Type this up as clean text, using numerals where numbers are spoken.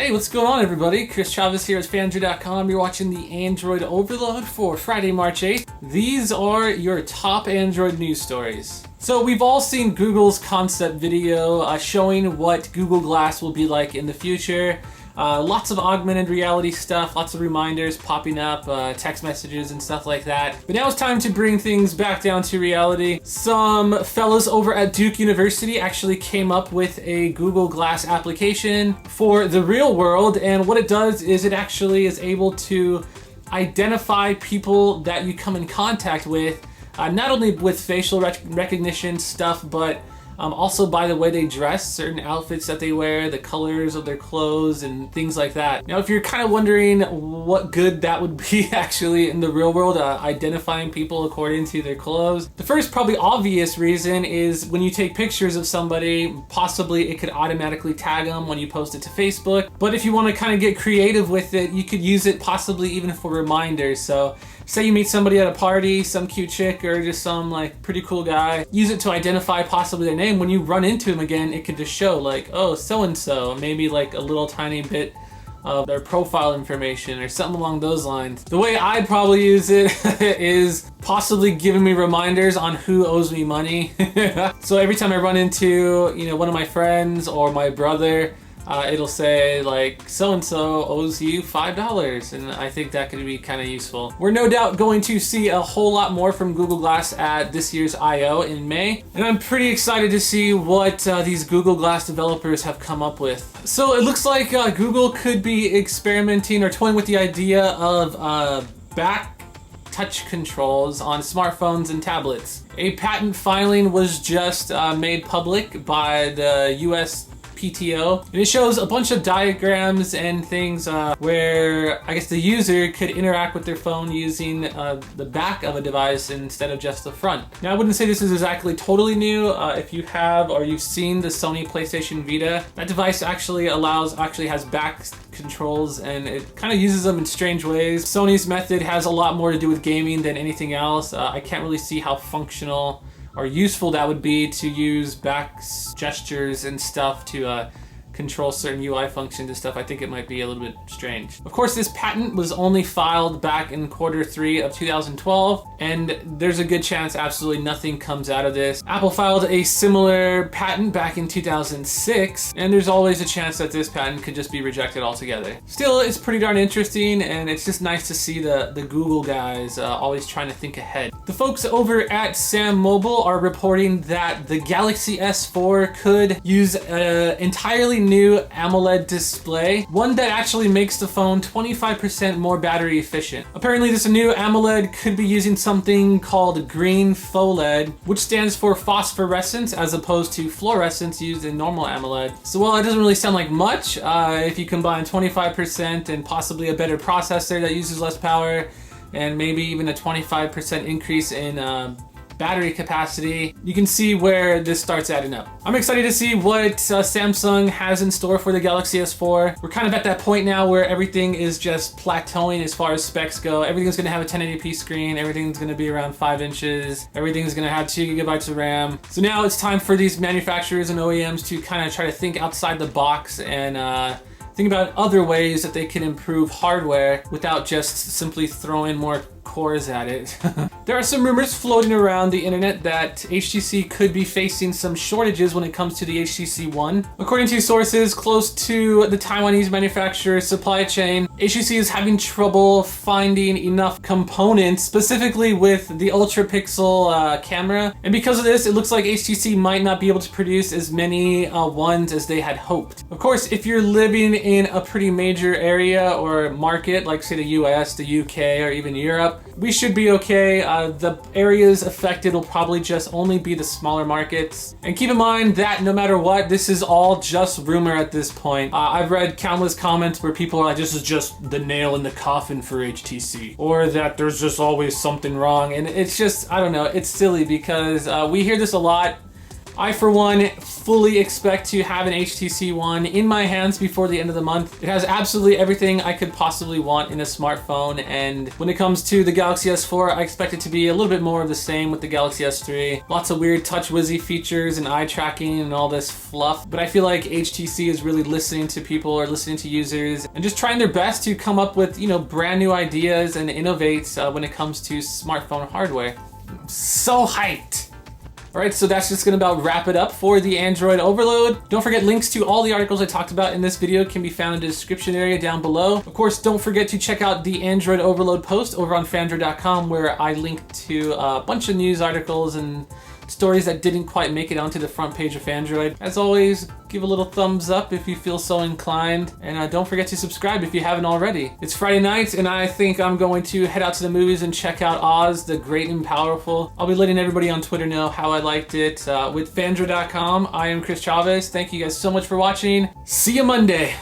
Hey, what's going on everybody? Chris Chavez here at Phandroid.com. You're watching the Android Overload for Friday, March 8th. These are your top Android news stories. So we've all seen Google's concept video showing what Google Glass will be like in the future. Lots of augmented reality stuff, lots of reminders popping up, text messages and stuff like that. But now it's time to bring things back down to reality. Some fellas over at Duke University actually came up with a Google Glass application for the real world, and what it does is it actually is able to identify people that you come in contact with, not only with facial recognition stuff, but also by the way they dress, certain outfits that they wear, the colors of their clothes and things like that. Now if you're kind of wondering what good that would be actually in the real world, identifying people according to their clothes, the first probably obvious reason is when you take pictures of somebody, possibly it could automatically tag them when you post it to Facebook. But if you want to kind of get creative with it, you could use it possibly even for reminders. So say you meet somebody at a party, some cute chick or just some like pretty cool guy, use it to identify possibly their name. When you run into them again, it could just show like, oh, so-and-so, maybe like a little tiny bit of their profile information or something along those lines. The way I'd probably use it is possibly giving me reminders on who owes me money. So every time I run into, one of my friends or my brother, it'll say like so-and-so owes you $5, and I think that could be kind of useful. We're no doubt going to see a whole lot more from Google Glass at this year's I/O in May, and I'm pretty excited to see what these Google Glass developers have come up with. So it looks like Google could be experimenting or toying with the idea of back touch controls on smartphones and tablets. A patent filing was just made public by the US PTO, and it shows a bunch of diagrams and things where I guess the user could interact with their phone using the back of a device instead of just the front. Now I wouldn't say this is exactly totally new. If you have or you've seen the Sony PlayStation Vita, that device actually has back controls, and it kind of uses them in strange ways. Sony's method has a lot more to do with gaming than anything else. I can't really see how functional or useful that would be to use back gestures and stuff to control certain UI functions and stuff. I think it might be a little bit strange. Of course, this patent was only filed back in Q3 of 2012, and there's a good chance absolutely nothing comes out of this. Apple filed a similar patent back in 2006, and there's always a chance that this patent could just be rejected altogether. Still, it's pretty darn interesting, and it's just nice to see the Google guys always trying to think ahead. The folks over at Sam Mobile are reporting that the Galaxy S4 could use an entirely new AMOLED display, one that actually makes the phone 25% more battery efficient. Apparently this new AMOLED could be using something called green PHOLED, which stands for phosphorescence as opposed to fluorescence used in normal AMOLED. So while it doesn't really sound like much, if you combine 25% and possibly a better processor that uses less power, and maybe even a 25% increase in battery capacity, you can see where this starts adding up. I'm excited to see what Samsung has in store for the Galaxy S4. We're kind of at that point now where everything is just plateauing as far as specs go. Everything's gonna have a 1080p screen, everything's gonna be around 5 inches, everything's gonna have 2 GB of RAM. So now it's time for these manufacturers and OEMs to kind of try to think outside the box and think about other ways that they can improve hardware without just simply throwing more cores at it. There are some rumors floating around the internet that HTC could be facing some shortages when it comes to the HTC One. According to sources close to the Taiwanese manufacturer's supply chain, HTC is having trouble finding enough components, specifically with the ultra pixel camera. And because of this, it looks like HTC might not be able to produce as many ones as they had hoped. Of course, if you're living in a pretty major area or market, like say the US, the UK, or even Europe, we should be okay. The areas affected will probably just only be the smaller markets. And keep in mind that no matter what, this is all just rumor at this point. I've read countless comments where people are like, this is just the nail in the coffin for HTC, or that there's just always something wrong. And it's just, I don't know, it's silly because we hear this a lot. I, for one, fully expect to have an HTC One in my hands before the end of the month. It has absolutely everything I could possibly want in a smartphone, and when it comes to the Galaxy S4, I expect it to be a little bit more of the same with the Galaxy S3. Lots of weird touch-wizzy features and eye tracking and all this fluff, but I feel like HTC is really listening to people or listening to users and just trying their best to come up with, brand new ideas and innovate when it comes to smartphone hardware. I'm so hyped! Alright, so that's just gonna about wrap it up for the Android overload. Don't forget, links to all the articles I talked about in this video can be found in the description area down below. Of course, don't forget to check out the Android overload post over on Phandroid.com, where I link to a bunch of news articles and stories that didn't quite make it onto the front page of Phandroid. As always, give a little thumbs up if you feel so inclined, and don't forget to subscribe if you haven't already. It's Friday night, and I think I'm going to head out to the movies and check out Oz, the Great and Powerful. I'll be letting everybody on Twitter know how I liked it. With Phandroid.com, I am Chris Chavez. Thank you guys so much for watching. See you Monday.